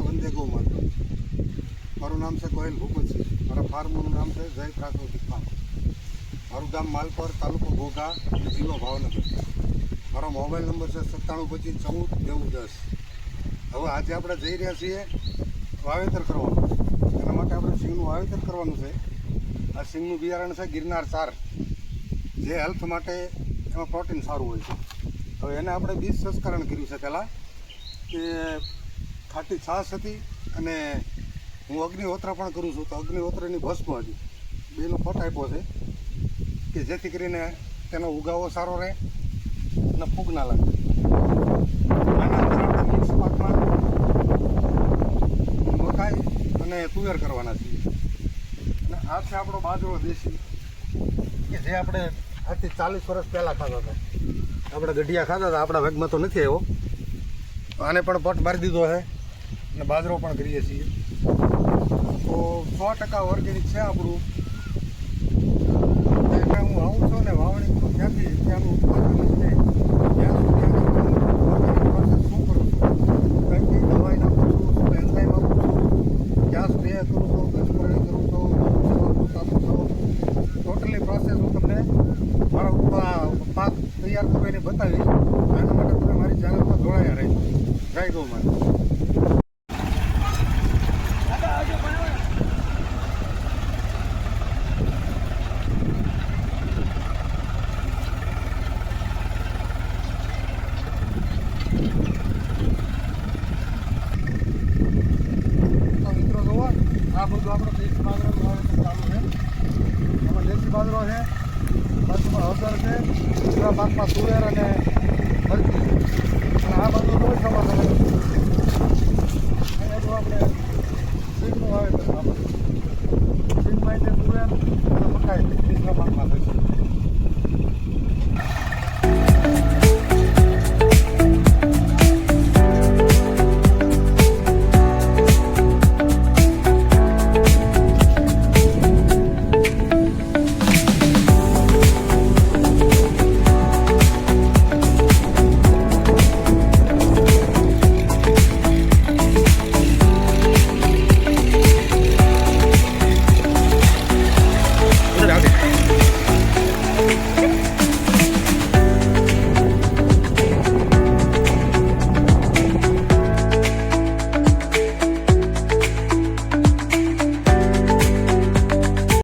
વંદે ગૌ માતા. મારું નામ છે ગોયલ ભૂપતસિંહ. મારા ફાર્મનું નામ છે જય પ્રાકૃતિક ફાર્મ. મારું ગામ માલપર, તાલુકો ઘોઘા, જિલ્લો ભાવનગર. મારો મોબાઈલ નંબર છે 972514 હવે આજે આપણે જઈ રહ્યા છીએ વાવેતર કરવાનું. એના માટે આપણે સિંગનું વાવેતર કરવાનું છે. આ સિંગનું બિયારણ છે ગિરનાર 4, જે હેલ્થ માટે એમાં પ્રોટીન સારું હોય છે. હવે એને આપણે બીજ સંસ્કરણ કર્યું છે પહેલાં, કે ખાટી છાશ હતી અને હું અગ્નિહોત્ર પણ કરું છું, તો અગ્નિહોત્રની ભસ્મ હતી, બેનો ફટ આપ્યો છે કે જેથી કરીને તેનો ઉગાવો સારો રહે અને ફૂગ ના લાગે. આના અંદર આપણે મિક્સ પાકમાં મકાઈ અને તુવેર કરવાના છીએ. અને આ છે આપણો બાજરો દેશી, કે જે આપણે આજથી 40 વર્ષ પહેલાં ખાતા હતા. આપણે ગઢિયા ખાતા હતા, આપણા ભાગમાં તો નથી આવ્યો. આને પણ પટ મારી દીધો છે અને બાજરો પણ કરીએ છીએ. તો 100% ઓર્ગેનિક છે આપણું. એટલે હું આવું છું ને વાવણી કરું ત્યાંથી ત્યાંનું ઉત્પાદન જ છે. ત્યાં સુધી ઓર્ગેનિક પ્રોસેસ શું કરું છું, કઈ કઈ દવાઈ નાખું છું, શું એન્ઝાઇમ આપું છું, ક્યાં સ્પ્રે કરું છું, ગંજપરણી કરું છું, આપું છું, ટોટલી પ્રોસેસ હું તમને મારો પાક તૈયાર કરું એને બતાવીશ. આના માટે તમે મારી ચેનલ પર જોડાયા રહેજો. જય ગૌ માતા. આ બધું આપણો દેશી બાજરાનું વાવેતર ચાલુ છે. એમાં દેશી બાજરો છે, બાજુમાં હળદર છે, બીજા પાકમાં તુવેર અને